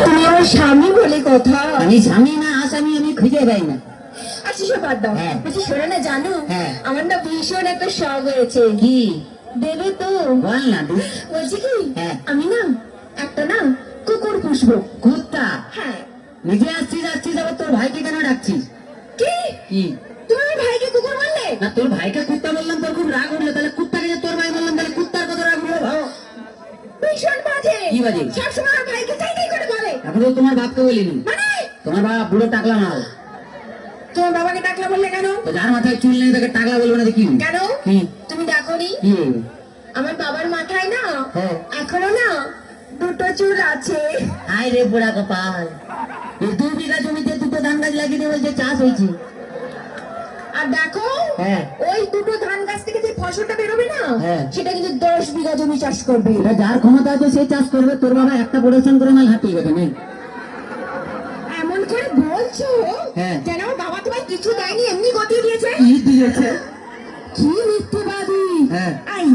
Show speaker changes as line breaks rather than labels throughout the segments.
তুমি আমার স্বামী বলে কথা।
আমি স্বামী না আসামি আমি খুঁজে পাই না।
আচ্ছা সব বাদ দাও, বলছি শোনো না, জানো আমার না ভীষণ একটা শখ হয়েছে।
কি?
দেবে তো?
বল না তুই।
বলছি কি, আমি না একটা না কুকুর পুষবো।
কুত্তা?
হ্যাঁ।
নিজে আসছিস যাচ্ছিস, আবার তোর ভাইকে কেন ডাকছিস?
কি
কি?
তুমি আমার ভাইকে কুকুর বললে?
না, তোর ভাইকে কুত্তা বললাম তোর খুব রাগ উঠলো, তাহলে কুত্তাকে যে তোর ভাই বললাম তাহলে কুত্তার কত রাগ উঠলো ভাও।
ভীষণ বাজে।
কি বাজে?
সবসময় আমার ভাইকে চাই চাই করে বলে।
এখন তো তোমার বাপকে বলিনি।
মানে
তোমার বাপ বুড়ো টাকলা মাল।
তোমার বাবাকে টাকলা বললে কেন?
তো যার মাথায় চুল নেই তাকে টাকলা বলবো না তো কি?
কেন?
কি?
তুমি দেখোনি
কি?
আমার বাবার মাথায় না এখনো না দুটো চুল আছে।
আয় রে বুড়া কপাল, এই 2 বিঘা জমিতে দুটো ধান গাছ লাগিয়ে দিয়ে বলছে চাষ হয়েছে।
আর দেখো ওই দুটো ধান গাছ থেকে যে ফসলটা বেরোবে না, সেটা কিন্তু 10 বিঘা জমি চাষ করবে।
এটা যার ক্ষমতা আছে সে চাষ করবে। তোর বাবা একটা প্রোডাকশন করে মাল হাঁটিয়ে গেছে নেই।
এমন করে বলছো যেন আমার বাবা তোমায় কিছু দেয়নি, এমনি গতিয়ে দিয়েছে।
কি দিয়েছে?
কি মিথ্যেবাদী! আই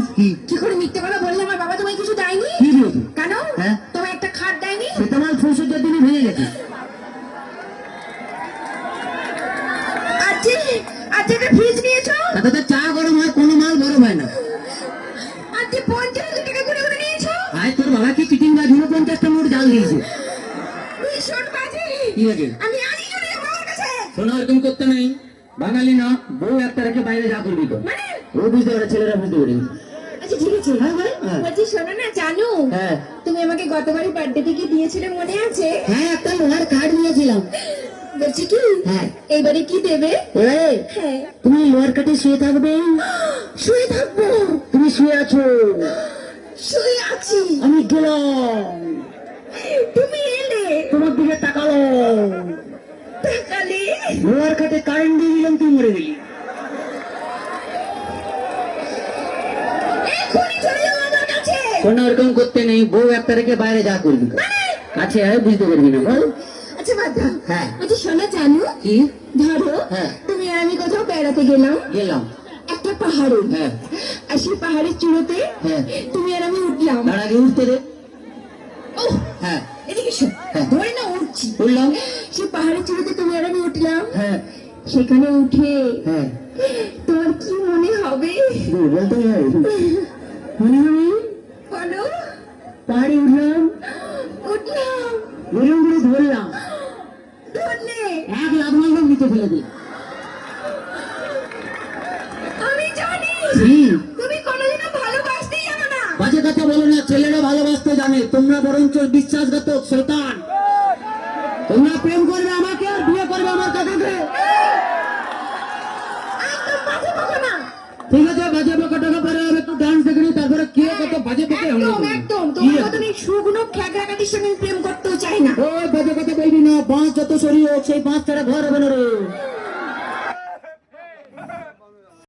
কি করে মিথ্যে কথা বললে আমার বাবা তোমায় কিছু দেয়নি?
কি দিয়েছে?
কেন? তোমায় একটা খাট দেয়নি?
সেটা মাল ফুসুর দিনই ভেঙে গেছে।
আজকে আজকে একটা ফ্রিজ নিয়েছো?
তাতে তো চা গরম হয়, কোনো মাল গরম হয় না।
আজকে 50 টাকা করে করে নিয়েছো?
আয় তোর বাবা কি চিটিং বাজ, 49টা মোট জাল দিয়েছে।
ভীষণ বাজে।
কি হয়েছে?
আমি আনি চলে যাবো আমার কাছে।
শোনো, এরকম করতে নেই। বাঙালি না, বউ একটা রেখে বাইরে যা করবি তো।
মানে
ও বুঝতে পারে, ছেলেরা বুঝতে পারে।
আচ্ছা ঠিক আছে। বলছি শোনো না, জানো তুমি আমাকে গতবারই বার্থডে কি দিয়েছিলে মনে আছে?
একটা লোহার কার্ড নিয়েছিলাম।
বলছি কি এইবারে কি দেবে?
তুমি লোহার কাঠে শুয়ে থাকবে।
শুয়ে থাকবো?
তুমি শুয়ে আছো,
শুয়ে আছি,
আমি গেলাম,
তুমি এলে,
তোমার দিকে তাকালো,
তাকালে
লোহার কাঠে কারেন্ট দিয়ে দিলাম, তুই মরে গেলি।
এখনই চলে যাও আমার কাছে।
কোনো এরকম করতে নেই, বউ একটা রেখে বাইরে যা করবি। কাছে আয়, বুঝতে পারবি না বল।
আচ্ছা বাদ দাও। আচ্ছা শোনো, জানো
কি?
ধরো তুমি আর আমি কোথাও বেড়াতে গেলাম একটা পাহাড়ে, আর সেই পাহাড়ের চূড়োতে তুমি আর আমি উঠলাম।
তার আগে উঠতে দে।
এদিকে শোন, ধরে না উঠছি,
উঠলাম,
সেই পাহাড়ের চূড়োতে তুমি আর আমি উঠলাম। সেখানে উঠে তোমার কি মনে হবে?
বলতে মনে হবে
বলো।
পাহাড়ে উঠলাম,
উঠলাম,
এরকম করে ধরলাম,
ধরলে
1 লাখ মাল নিচে ফেলে দিই।
আমি জানি তুমি কোনোদিনও ভালোবাসতেই জানো না।
বাজে কথা বলো না, ছেলেরা ভালোবাসতে জানে, তোমরা বরঞ্চ বিশ্বাসঘাতক শয়তান। তোমরা প্রেম করবে আমাকে আর বিয়ে করবে আমার কাকাকে।
একদম বাজে বকো না।
ঠিক আছে, বাজে বকা টাকা পরে আমি একটু ডান্স দেখে নিই, তারপরে কে কত বাজে বকে আমরা
একদম একদম তোমার মতন এই শুকনো খ্যাকড়াকাটির সঙ্গে আমি প্রেম করতেও চাই না।
ওই বাজে কথা বলবি না, বাঁশ যত সরিয়ে সেই বাঁশ ছাড়া ঘর হবে না রে।